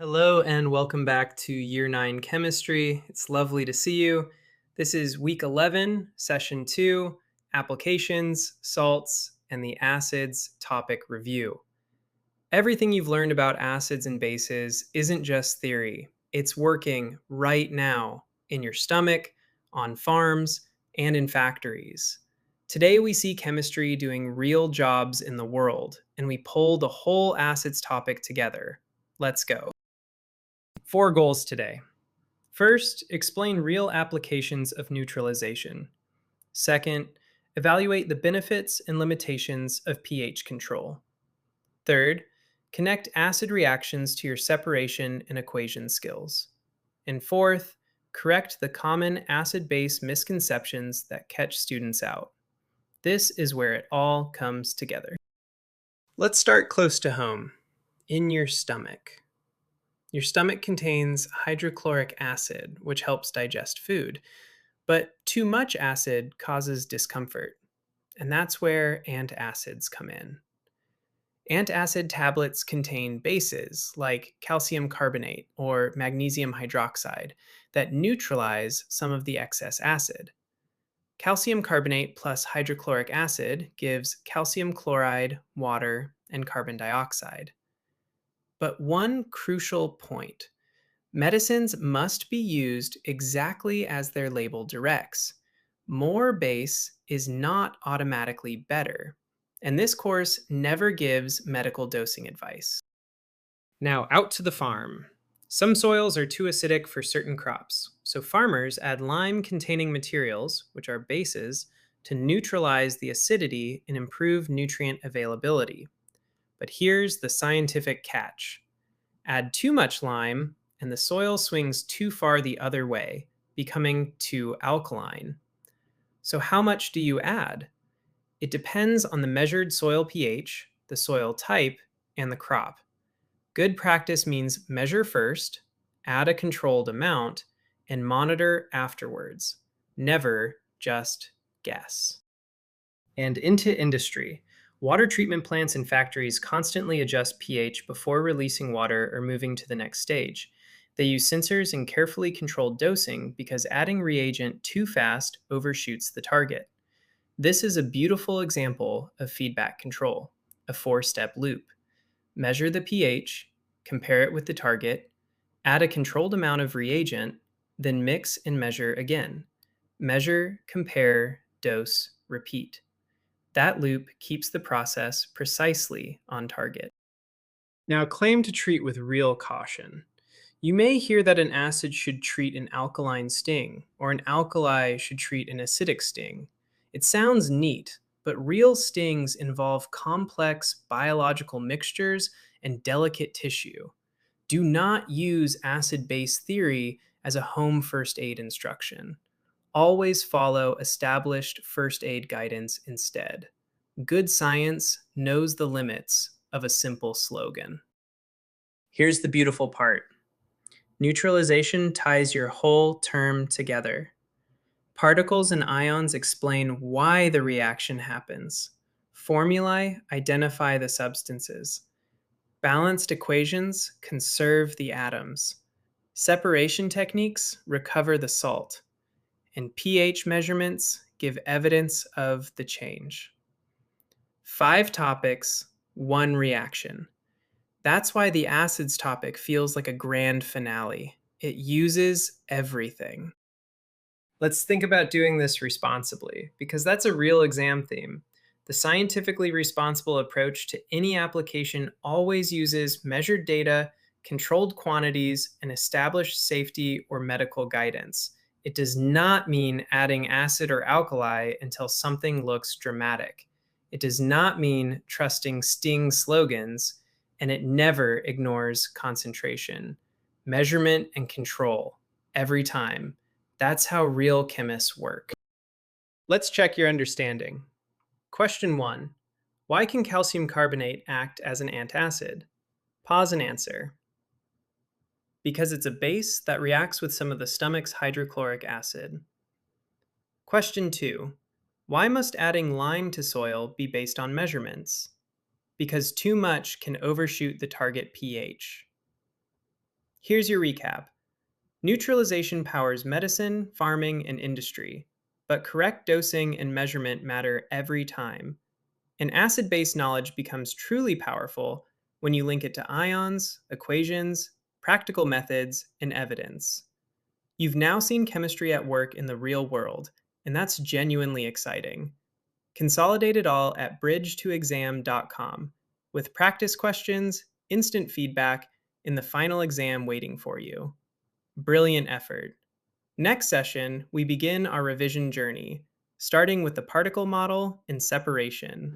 Hello and welcome back to Year 9 Chemistry. It's lovely to see you. This is Week 11, Session 2, Applications, Salts, and the Acids Topic Review. Everything you've learned about acids and bases isn't just theory. It's working right now in your stomach, on farms, and in factories. Today we see chemistry doing real jobs in the world, and we pull the whole acids topic together. Let's go. 4 goals today. First, explain real applications of neutralization. Second, evaluate the benefits and limitations of pH control. Third, connect acid reactions to your separation and equation skills. And fourth, correct the common acid-base misconceptions that catch students out. This is where it all comes together. Let's start close to home, in your stomach. Your stomach contains hydrochloric acid, which helps digest food, but too much acid causes discomfort, and that's where antacids come in. Antacid tablets contain bases like calcium carbonate or magnesium hydroxide that neutralize some of the excess acid. Calcium carbonate plus hydrochloric acid gives calcium chloride, water, and carbon dioxide. But one crucial point: medicines must be used exactly as their label directs. More base is not automatically better, and this course never gives medical dosing advice. Now, out to the farm. Some soils are too acidic for certain crops, so farmers add lime containing materials, which are bases, to neutralize the acidity and improve nutrient availability. But here's the scientific catch: add too much lime, and the soil swings too far the other way, becoming too alkaline. So, how much do you add? It depends on the measured soil pH, the soil type, and the crop. Good practice means measure first, add a controlled amount, and monitor afterwards. Never just guess. And into industry. Water treatment plants and factories constantly adjust pH before releasing water or moving to the next stage. They use sensors and carefully controlled dosing because adding reagent too fast overshoots the target. This is a beautiful example of feedback control, a 4-step loop. Measure the pH, compare it with the target, add a controlled amount of reagent, then mix and measure again. Measure, compare, dose, repeat. That loop keeps the process precisely on target. Now, claim to treat with real caution. You may hear that an acid should treat an alkaline sting, or an alkali should treat an acidic sting. It sounds neat, but real stings involve complex biological mixtures and delicate tissue. Do not use acid-base theory as a home first aid instruction. Always follow established first aid guidance instead. Good science knows the limits of a simple slogan. Here's the beautiful part: neutralization ties your whole term together. Particles and ions explain why the reaction happens. Formulae identify the substances. Balanced equations conserve the atoms. Separation techniques recover the salt. And pH measurements give evidence of the change. 5 topics, 1 reaction. That's why the acids topic feels like a grand finale. It uses everything. Let's think about doing this responsibly, because that's a real exam theme. The scientifically responsible approach to any application always uses measured data, controlled quantities, and established safety or medical guidance. It does not mean adding acid or alkali until something looks dramatic. It does not mean trusting sting slogans, and it never ignores concentration. Measurement and control, every time. That's how real chemists work. Let's check your understanding. Question 1. Why can calcium carbonate act as an antacid? Pause and answer. Because it's a base that reacts with some of the stomach's hydrochloric acid. Question 2. Why must adding lime to soil be based on measurements? Because too much can overshoot the target pH. Here's your recap. Neutralization powers medicine, farming, and industry, but correct dosing and measurement matter every time. And acid based knowledge becomes truly powerful when you link it to ions, equations, practical methods, and evidence. You've now seen chemistry at work in the real world, and that's genuinely exciting. Consolidate it all at bridge2exam.com with practice questions, instant feedback, and the final exam waiting for you. Brilliant effort. Next session, we begin our revision journey, starting with the particle model and separation.